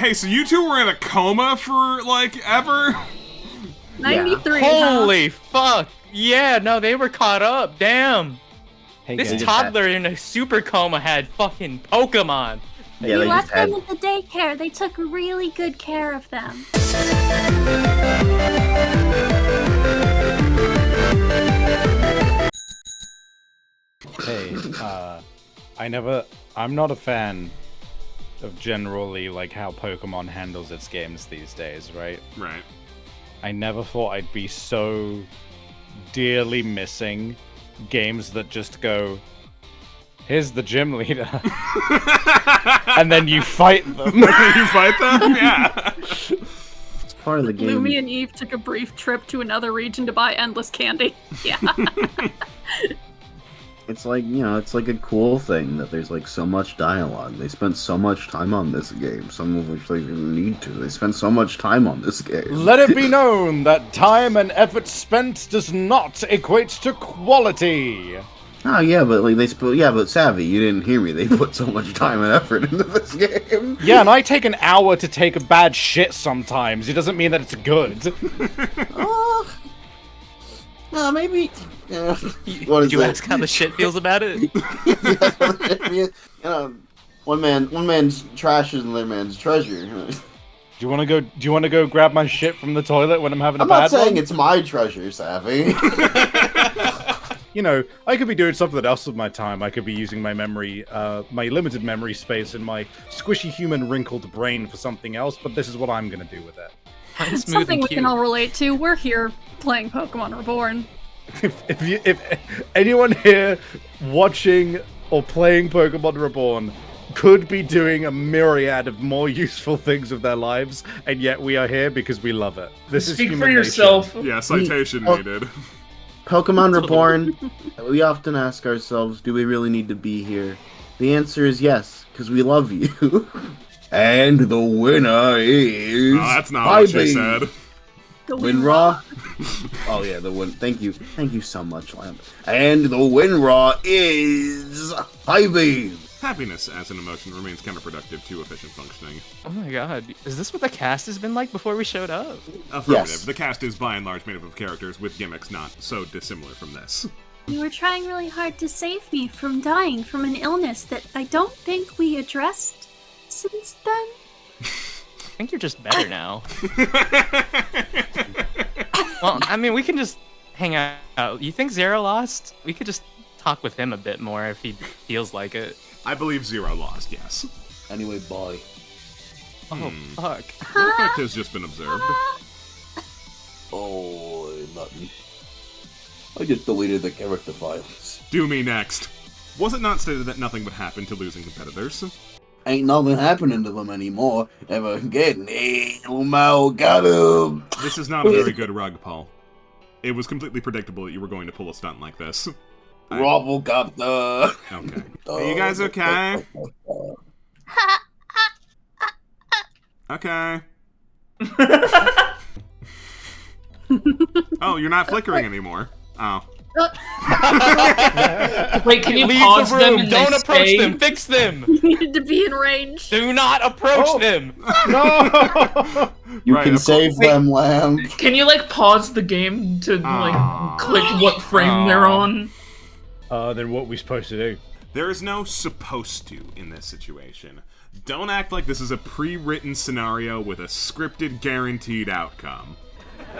Hey, so you two were in a coma for, like, ever? 93. Holy fuck! Yeah, no, they were caught up. Damn. Hey, This guys. toddler in a super coma had fucking Pokemon. Yeah, We they left just had... them at the daycare. They took really good care of them. Hey, I'm not a fan of generally, like, how Pokemon handles its games these days, right? Right. I never thought I'd be so dearly missing games that just go, here's the gym leader. And then you fight them. You fight them? Yeah. It's part of the game. Lumi and Eve took a brief trip to another region to buy endless candy. Yeah. It's like, you know, it's like a cool thing that there's like so much dialogue. They spent so much time on this game, some of which they didn't need to. They spent so much time on this game. Let it be known that time and effort spent does not equate to quality. Oh yeah, but like but Savvy, you didn't hear me. They put so much time and effort into this game. Yeah, and I take an hour to take a bad shit sometimes. It doesn't mean that it's good. No, maybe. Did you ask how the shit feels about it? You know, one man's trash is another man's treasure. Do you want to go grab my shit from the toilet when I'm having a I'm bad not saying one? it's my treasure, Savvy. You know, I could be doing something else with my time. I could be using my memory, my limited memory space in my squishy human wrinkled brain for something else, but this is what I'm gonna do with it. Mine's smooth Something and we cute. can all relate to. We're here playing Pokemon Reborn. If anyone here watching or playing Pokemon Reborn could be doing a myriad of more useful things with their lives, and yet we are here because we love it. This is Speak human for nature. yourself. Yeah, citation needed. Pokemon Reborn, we often ask ourselves, do we really need to be here? The answer is yes, because we love you. And the winner is... Oh, that's not what she said. The Winraw? Oh yeah, the win. Thank you so much, Lamp. And the Winraw is Highbeam. Happiness as an emotion remains counterproductive to efficient functioning. Oh my god, is this what the cast has been like before we showed up? Affirmative. Yes. The cast is by and large made up of characters with gimmicks not so dissimilar from this. You were trying really hard to save me from dying from an illness that I don't think we addressed since then. I think you're just better now. Well, I mean, we can just hang out. You think Zero lost? We could just talk with him a bit more if he feels like it. I believe Zero lost, yes. Anyway, bye. Oh, fuck. What effect has just been observed? Oh, nothing. I just deleted the character files. Do me next. Was it not stated that nothing would happen to losing competitors? Ain't nothing happening to them anymore. Ever again. Elmo got him. This is not a very good rug, Paul. It was completely predictable that you were going to pull a stunt like this. Robblecopter. Okay. Are you guys okay? Okay. Oh, you're not flickering anymore. Oh. Wait, can you Leave pause the them room. and Don't they approach stay? them. Fix them. You needed to be in range. Do not approach them. No! You Right, can of save course. them, Lamb. Can you like pause the game to like click what frame they're on? Then what are we supposed to do? There is no supposed to in this situation. Don't act like this is a pre-written scenario with a scripted, guaranteed outcome.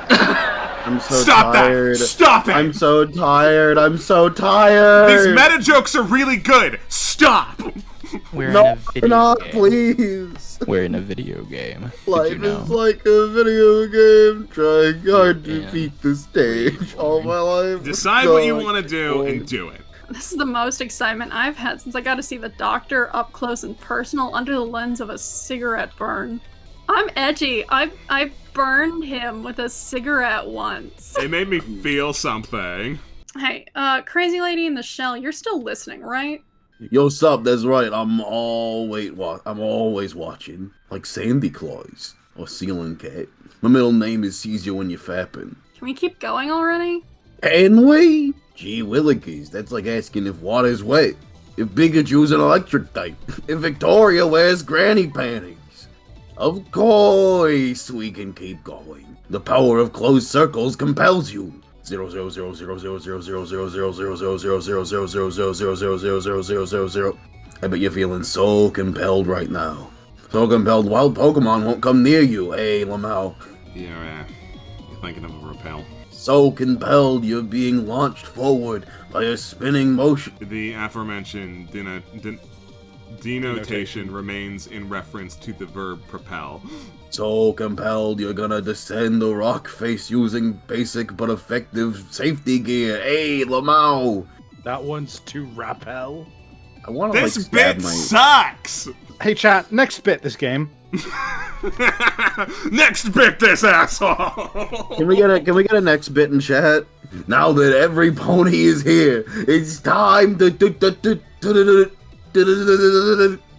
I'm so Stop tired. that! Stop it! I'm so tired. I'm so tired. These meta jokes are really good! Stop! We're in No, a video not game. please. We're in a video game. Life Did you know? is like a video game, trying hard to Yeah. beat the stage. All my life. Decide what you want to do and do it. This is the most excitement I've had since I got to see the doctor up close and personal under the lens of a cigarette burn. I'm edgy. I burned him with a cigarette once. It made me feel something. Hey, crazy lady in the shell, you're still listening, right? Yo, sup? That's right. I'm always watching, like Sandy Claus or Ceiling Cat. My middle name is Caesar when you're fapping. Can we keep going already? And we? Gee willikers, that's like asking if water's wet. If Pikachu's an electric type. If Victoria wears granny panties. Of course, we can keep going. The power of closed circles compels you. 0. I bet you're feeling so compelled right now. So compelled, wild Pokemon won't come near you. Hey, Lamau. Yeah, you're thinking of a repel. So compelled, you're being launched forward by a spinning motion. The aforementioned denotation remains in reference to the verb propel. So compelled, you're gonna descend the rock face using basic but effective safety gear. Hey, Lamau. That one's to rappel. I wanna This stab bit my... sucks! Hey chat, next bit this game. Next bit, this asshole! Can we get a next bit in chat? Now that every pony is here, it's time to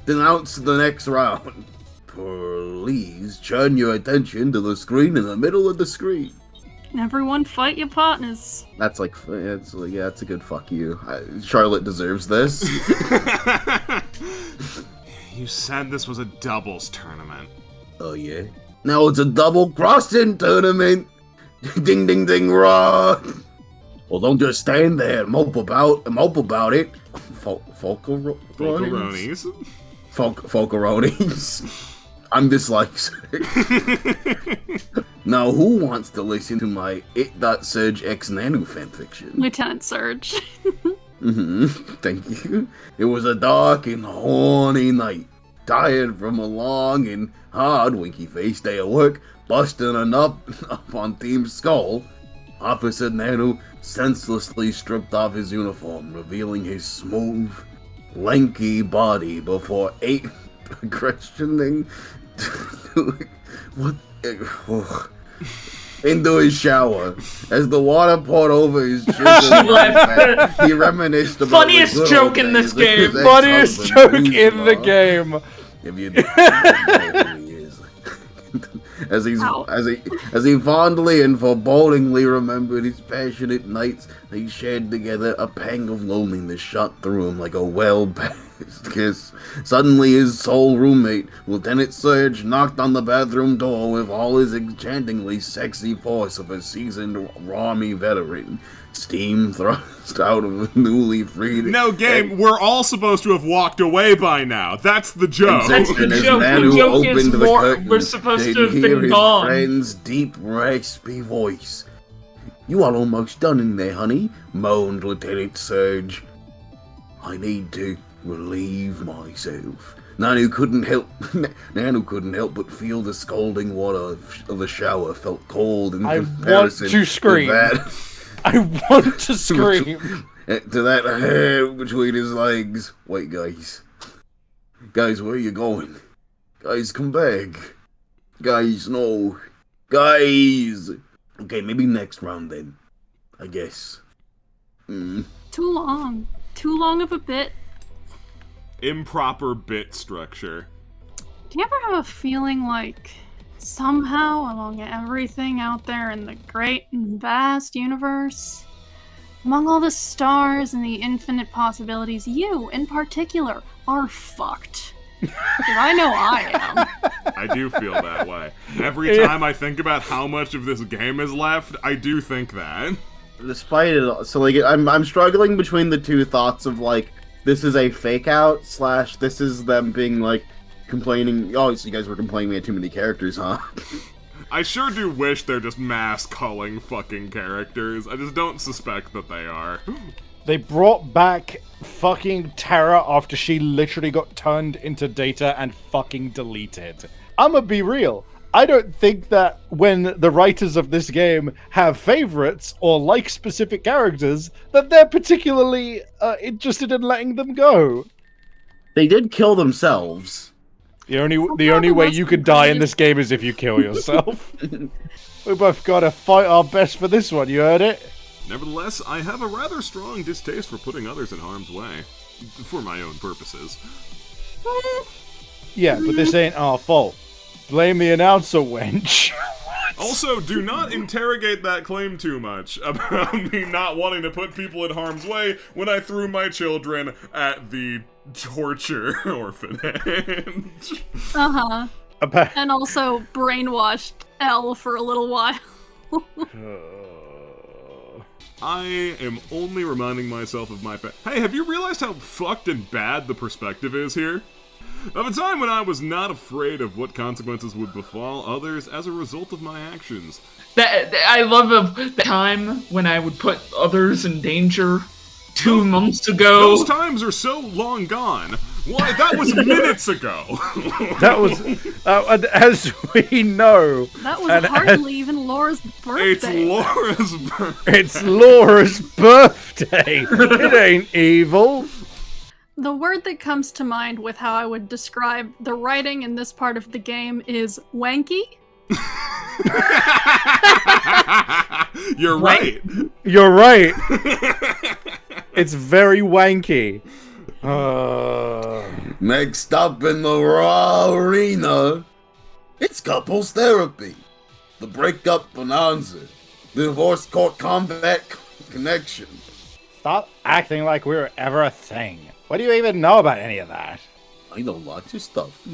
announce the next round. Please turn your attention to the screen in the middle of the screen. Everyone fight your partners. That's like, yeah, it's a good fuck you. Charlotte deserves this. You said this was a doubles tournament. Oh yeah? Now it's a double crossing tournament. Ding ding ding raw. Well, don't just stand there and mope about it. Folkaronis. Folkaronis. I'm dyslexic. Now, who wants to listen to my It.Surge X Nanu fanfiction? Lieutenant Surge. Thank you. It was a dark and horny night. Tired from a long and hard winky-faced day of work, busting a nut up on Team Skull, Officer Nanu senselessly stripped off his uniform, revealing his smooth, lanky body before questioning what into his shower. As the water poured over his chin, he reminisced about Funniest the good joke old in this days with his game. Funniest ex-husband, joke in the Kuzma. game. If you don't know who he is. As he fondly and forebodingly remembered his passionate nights they shared together, a pang of loneliness shot through him like a well-paced kiss. Suddenly his sole roommate, Lieutenant Surge, knocked on the bathroom door with all his enchantingly sexy force of a seasoned Army veteran. Steam thrust out of a newly freed... No, game, we're all supposed to have walked away by now. That's the joke. That's the And as joke. The Nanu joke is opened the more- curtain, we're supposed they'd to have hear been his gone. friend's deep, raspy voice. "You are almost done in there, honey," moaned Lieutenant Surge. "I need to relieve myself." Nanu couldn't help but feel the scalding water of the shower felt cold in I want comparison to scream. I want to scream. to that hair between his legs. Wait, guys. Guys, where are you going? Guys, come back. Guys, no. Guys! Okay, maybe next round then. I guess. Too long. Too long of a bit. Improper bit structure. Do you ever have a feeling like somehow among everything out there in the great and vast universe, among all the stars and the infinite possibilities, you, in particular, are fucked? Because I know I am. I do feel that way. Every time I think about how much of this game is left, I do think that. Despite it all, so like, I'm struggling between the two thoughts of like, this is a fake out / this is them being like, complaining, "Oh, so you guys were complaining we had too many characters, huh?" I sure do wish they're just mass culling fucking characters. I just don't suspect that they are. They brought back fucking Terra after she literally got turned into data and fucking deleted. I'ma be real. I don't think that when the writers of this game have favorites or like specific characters, that they're particularly interested in letting them go. They did kill themselves. The only way you could die in this game is if you kill yourself. We both gotta fight our best for this one, you heard it? Nevertheless, I have a rather strong distaste for putting others in harm's way. For my own purposes. Yeah, but this ain't our fault. Blame the announcer, wench. Also, do not interrogate that claim too much about me not wanting to put people in harm's way when I threw my children at the torture orphanage. Uh-huh. And also brainwashed L for a little while. I am only reminding myself of my Hey, have you realized how fucked and bad the perspective is here? Of a time when I was not afraid of what consequences would befall others as a result of my actions. I love the time when I would put others in danger 2 months ago. Those times are so long gone. Why, that was minutes ago. That was, as we know, That was hardly even Laura's birthday. It's Laura's birthday. it's Laura's birthday. It ain't evil. The word that comes to mind with how I would describe the writing in this part of the game is wanky. You're right. You're right. It's very wanky. Next up in the Raw Arena, it's couples therapy, the breakup bonanza, the divorce court combat connection. Stop acting like we were ever a thing. What do you even know about any of that? I know lots of stuff.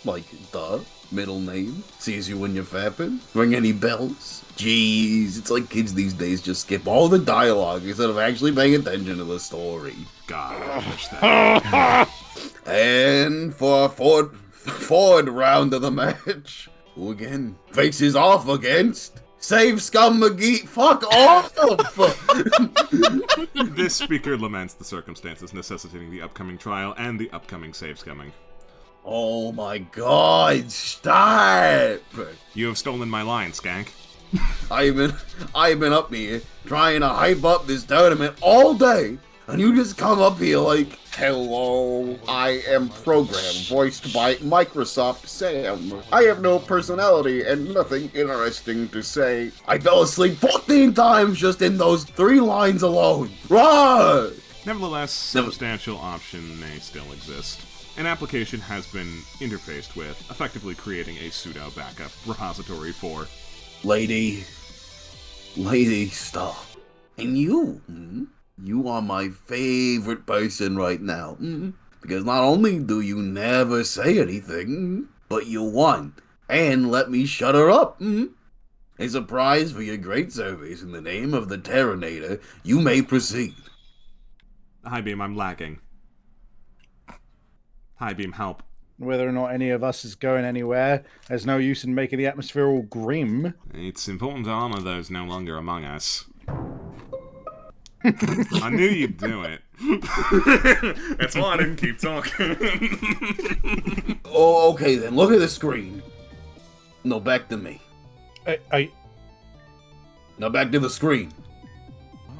Like the middle name, sees you when you're fapping, ring any bells. Jeez, it's like kids these days just skip all the dialogue instead of actually paying attention to the story. God, I wish that. And for our forward round of the match, who again faces off against Save Scum McGee. Fuck off! This speaker laments the circumstances necessitating the upcoming trial and the upcoming save scumming. Oh my god, stop! You have stolen my line, Skank. I've been up here trying to hype up this tournament all day, and you just come up here like, hello, I am Program, voiced by Microsoft Sam. I have no personality and nothing interesting to say. I fell asleep 14 times just in those 3 lines alone. Right! Nevertheless, substantial option may still exist. An application has been interfaced with, effectively creating a pseudo backup repository for Lady, stop. And you are my favorite person right now. Because not only do you never say anything, but you won and let me shut her up. As a prize for your great service in the name of the Terranator, you may proceed. Highbeam, I'm lagging. Highbeam, help. Whether or not any of us is going anywhere, there's no use in making the atmosphere all grim. It's important to honor those no longer among us. I knew you'd do it. That's why I didn't keep talking. Oh, okay then. Look at the screen. No, back to me. Now back to the screen.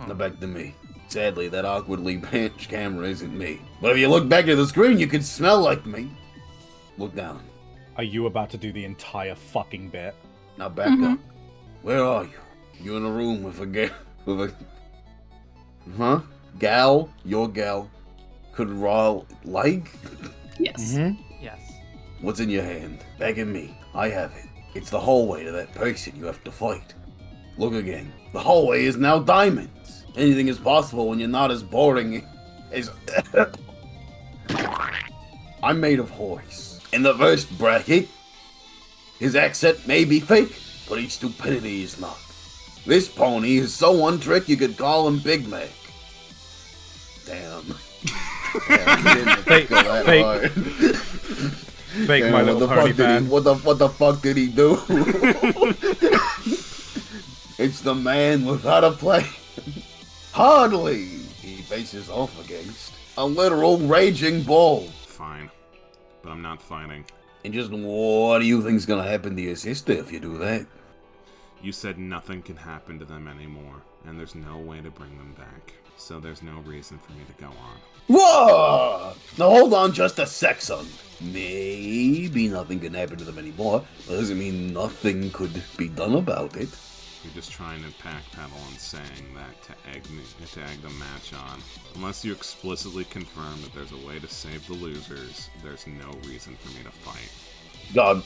Now back to me. Sadly, that awkwardly pinched camera isn't me. But if you look back to the screen, you can smell like me. Look down. Are you about to do the entire fucking bit? Now back up. Where are you? You in a room with a Huh? Gal? Your gal? Could Raw like? Yes. Yes. What's in your hand? Back at me. I have it. It's the hallway to that person you have to fight. Look again. The hallway is now diamonds. Anything is possible when you're not as boring as... I'm made of horse. In the first bracket, his accent may be fake, but his stupidity is not. This pony is so one trick you could call him Big Mac. Damn. Fake, my little pony fan. What the fuck did he do? It's the man without a plan. Hardly he faces off against a literal raging bull. Fine. But I'm not fighting. And just what do you think's gonna happen to your sister if you do that? You said nothing can happen to them anymore, and there's no way to bring them back. So there's no reason for me to go on. Whoa! Now hold on just a sec, son. Maybe nothing can happen to them anymore. That doesn't mean nothing could be done about it. You're just trying to backpedal and saying that to egg the match on. Unless you explicitly confirm that there's a way to save the losers, there's no reason for me to fight. God.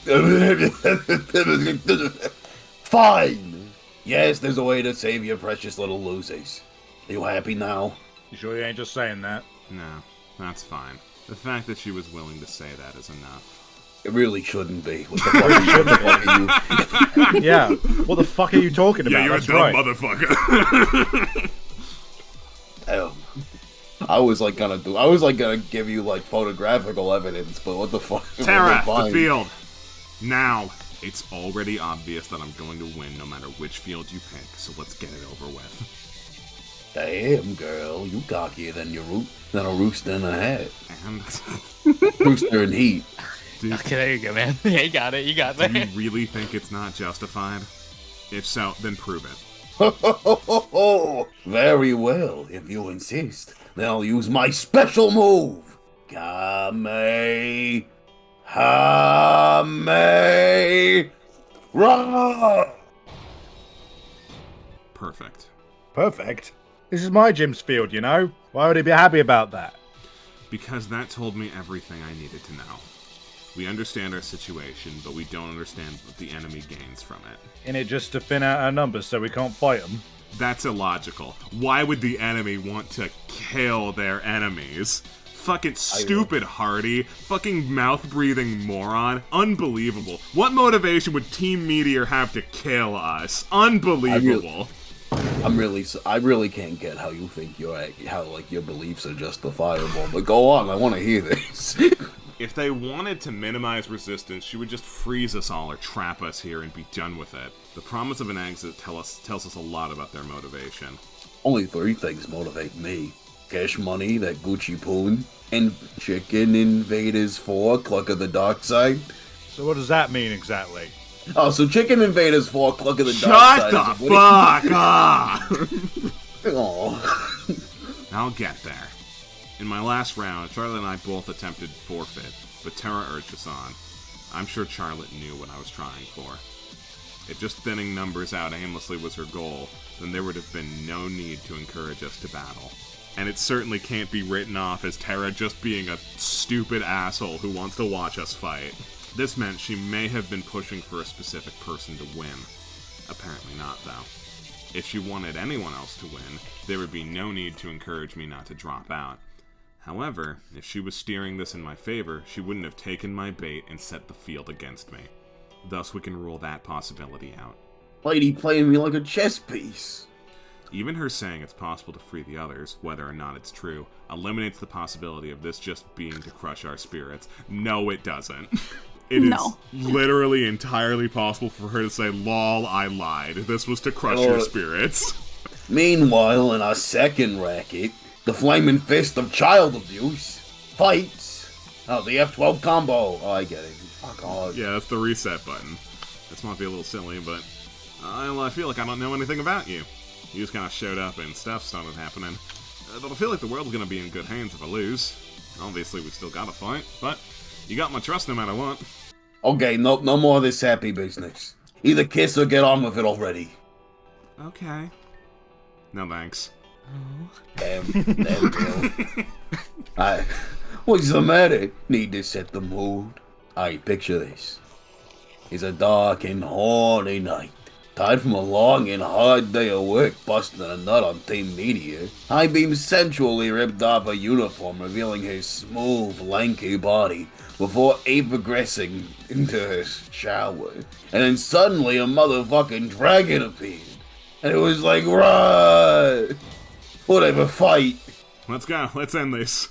Fine. Yes, there's a way to save your precious little losers. Are you happy now? You sure you ain't just saying that? No, that's fine. The fact that she was willing to say that is enough. It really shouldn't be. What the fuck are you? Yeah. What the fuck are you talking about? Yeah, you're That's a dumb right. motherfucker. I was gonna give you like photographical evidence, but what the fuck? Terra, the Fine. field. Now, it's already obvious that I'm going to win no matter which field you pick, so let's get it over with. Damn, girl, you cockier than a rooster in a hat. And Rooster in heat. dude, Okay, there you go, man. Yeah, you got it. You got do you it. really think it's not justified? If so, then prove it. Very well, if you insist. Then I'll use my special move. Kame. Hame. Ra. Perfect. Perfect. This is my gym's field, you know? Why would he be happy about that? Because that told me everything I needed to know. We understand our situation, but we don't understand what the enemy gains from it. In it just to thin out our numbers so we can't fight them. That's illogical. Why would the enemy want to kill their enemies? Fucking stupid Hardy. Fucking mouth-breathing moron. Unbelievable. What motivation would Team Meteor have to kill us? Unbelievable. I really can't get how you think your beliefs are justifiable. But go on, I want to hear this. If they wanted to minimize resistance, she would just freeze us all or trap us here and be done with it. The promise of an exit tells us a lot about their motivation. Only 3 things motivate me. Cash money, that Gucci poon, and Chicken Invaders 4, Cluck of the Dark Side. So what does that mean exactly? Oh, so Chicken Invaders 4, Cluck of the Shut Dark the Side. fuck up! Aww. I'll get there. In my last round, Charlotte and I both attempted forfeit, but Terra urged us on. I'm sure Charlotte knew what I was trying for. If just thinning numbers out aimlessly was her goal, then there would have been no need to encourage us to battle. And it certainly can't be written off as Terra just being a stupid asshole who wants to watch us fight. This meant she may have been pushing for a specific person to win. Apparently not, though. If she wanted anyone else to win, there would be no need to encourage me not to drop out. However, if she was steering this in my favor, she wouldn't have taken my bait and set the field against me. Thus, we can rule that possibility out. Lady playing me like a chess piece. Even her saying it's possible to free the others, whether or not it's true, eliminates the possibility of this just being to crush our spirits. No, it doesn't. It is literally entirely possible for her to say, "Lol, I lied. This was to crush your spirits." Meanwhile, in our second racket, the Flaming Fist of Child Abuse fights. Oh, the F12 combo. Oh, I get it. Fuck off. Yeah, that's the reset button. This might be a little silly, but I feel like I don't know anything about you. You just kind of showed up and stuff started happening. But I feel like the world's gonna be in good hands if I lose. Obviously, we still gotta fight, but you got my trust no matter what. Okay, no more of this happy business. Either kiss or get on with it already. Okay. No thanks. Damn, girl. What's the matter? Need to set the mood. Alright, picture this. It's a dark and horny night. Tired from a long and hard day of work busting a nut on Team Meteor, Highbeam sensually ripped off her uniform, revealing her smooth, lanky body before progressing into her shower. And then suddenly a motherfucking dragon appeared. And it was like, run! Whatever, fight. Let's go. Let's end this.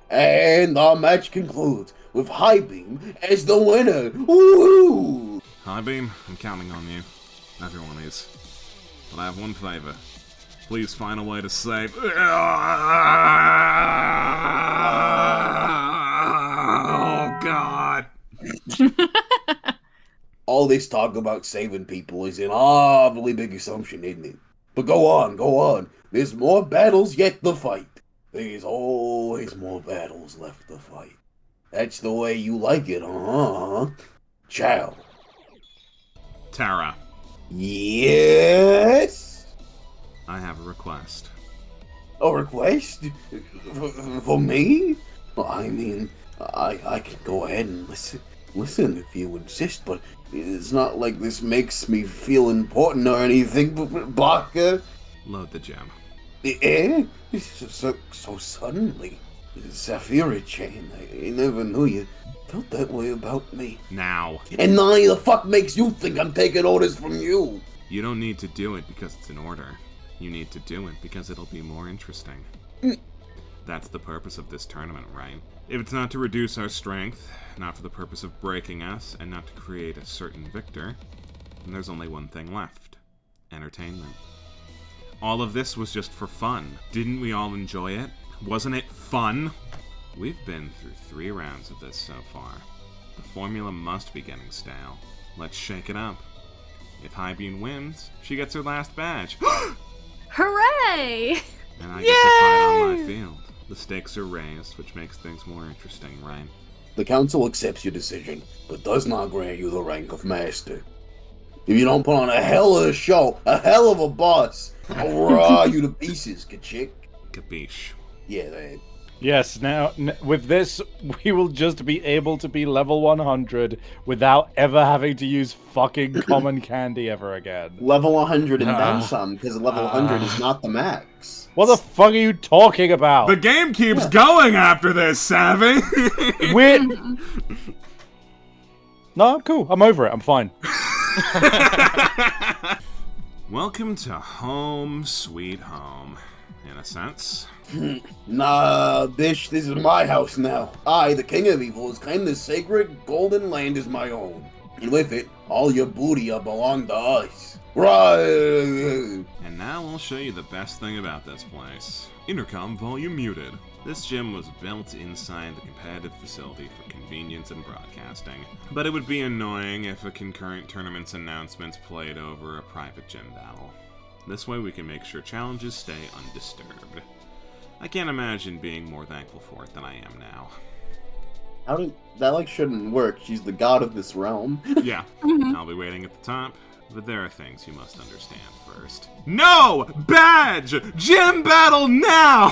And our match concludes with Highbeam as the winner. Woo! Highbeam, I'm counting on you. Everyone is. But I have one favor. Please find a way to save. Oh, God. All this talk about saving people is an awfully big assumption, isn't it? But go on. There's more battles yet to fight. There's always more battles left to fight. That's the way you like it, huh? Ciao. Terra, Yes? I have a request. A request? For me? Well, I mean, I can go ahead and listen if you insist, but it's not like this makes me feel important or anything, Baka. Load the gem. Eh? So suddenly. Saphira-chan, I never knew you felt that way about me. Now. And now the fuck makes you think I'm taking orders from you? You don't need to do it because it's an order. You need to do it because it'll be more interesting. That's the purpose of this tournament, right? If it's not to reduce our strength, not for the purpose of breaking us, and not to create a certain victor, then there's only one thing left. Entertainment. All of this was just for fun. Didn't we all enjoy it? Wasn't it fun? We've been through 3 rounds of this so far. The formula must be getting stale. Let's shake it up. If Highbeam wins, she gets her last badge. Hooray! And I get to fight on my field. The stakes are raised, which makes things more interesting, right? The council accepts your decision, but does not grant you the rank of master. If you don't put on a hell of a show, a hell of a boss, I'll raw you to pieces, kachik. Capiche. Yeah, that. Yes, now, with this, we will just be able to be level 100 without ever having to use fucking common candy ever again. Level 100 and then some, because level 100 is not the max. What the fuck are you talking about? The game keeps going after this, Savvy! We're... No, I'm cool. I'm over it. I'm fine. Welcome to home, sweet home. In a sense. Nah, bitch, this is my house now. I, the king of evil, has claimed this sacred golden land as my own. And with it, all your booty belong to us. Right. And now I'll show you the best thing about this place. Intercom volume muted. This gym was built inside the competitive facility for convenience and broadcasting, but it would be annoying if a concurrent tournament's announcements played over a private gym battle. This way we can make sure challenges stay undisturbed. I can't imagine being more thankful for it than I am now. How did that shouldn't work? She's the god of this realm. Yeah, I'll be waiting at the top, but there are things you must understand first. No! Badge! Gym battle now!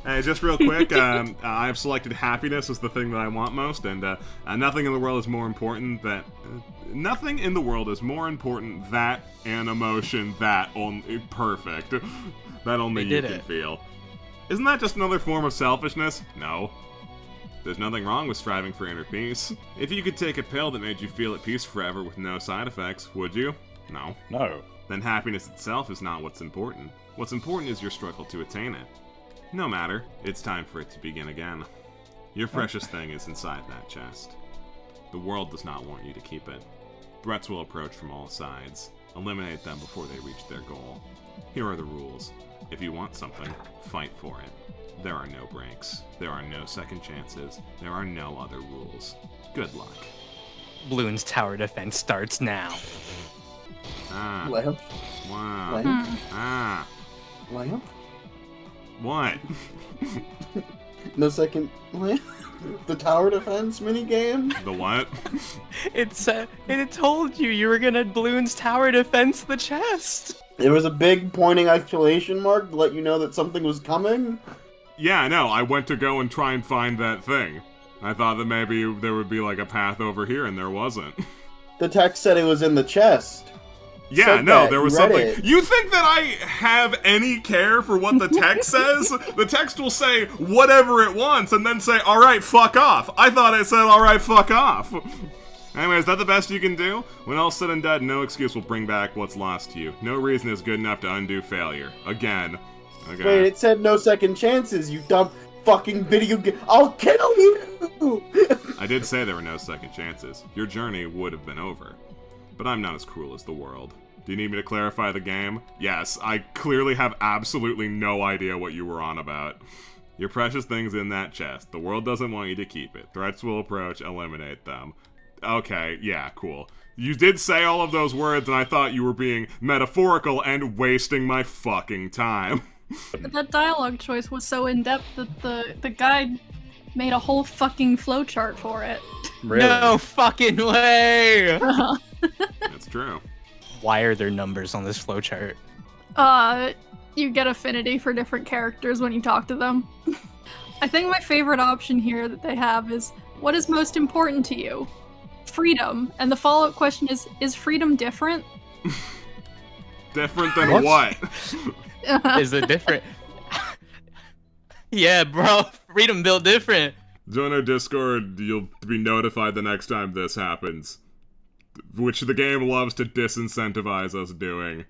Hey, just real quick, I've selected happiness as the thing that I want most, and nothing in the world is more important that... nothing in the world is more important that an emotion that only... perfect. That only you can feel. Isn't that just another form of selfishness? No. There's nothing wrong with striving for inner peace. If you could take a pill that made you feel at peace forever with no side effects, would you? No. No. Then happiness itself is not what's important. What's important is your struggle to attain it. No matter, it's time for it to begin again. Your precious thing is inside that chest. The world does not want you to keep it. Threats will approach from all sides. Eliminate them before they reach their goal. Here are the rules. If you want something, fight for it. There are no breaks. There are no second chances. There are no other rules. Good luck. Bloon's tower defense starts now. Ah. Lamp. Wow. Lamp. Ah. Lamp. What? No second lamp. The tower defense minigame? The what? It told you were gonna Bloon's tower defense the chest. There was a big pointing exclamation mark to let you know that something was coming. Yeah, no, I went to go and try and find that thing. I thought that maybe there would be like a path over here, and there wasn't. The text said it was in the chest. Yeah, Said no, that, there was you read something. it. You think that I have any care for what the text says? The text will say whatever it wants and then say, alright, fuck off. I thought it said, alright, fuck off. Anyway, is that the best you can do? When all's said and done, no excuse will bring back what's lost to you. No reason is good enough to undo failure. Again. Okay. Wait, it said no second chances, you dumb fucking video game. I'll kill you! I did say there were no second chances. Your journey would have been over. But I'm not as cruel as the world. Do you need me to clarify the game? Yes, I clearly have absolutely no idea what you were on about. Your precious thing's in that chest. The world doesn't want you to keep it. Threats will approach, eliminate them. Okay, yeah, cool. You did say all of those words, and I thought you were being metaphorical and wasting my fucking time. But that dialogue choice was so in-depth that the guide made a whole fucking flowchart for it. Really? No fucking way! That's true. Why are there numbers on this flowchart? You get affinity for different characters when you talk to them. I think my favorite option here that they have is, what is most important to you? Freedom. And the follow-up question is freedom different? Different than what? Is it different? Yeah, bro. Freedom built different. Join our Discord, you'll be notified the next time this happens. Which the game loves to disincentivize us doing.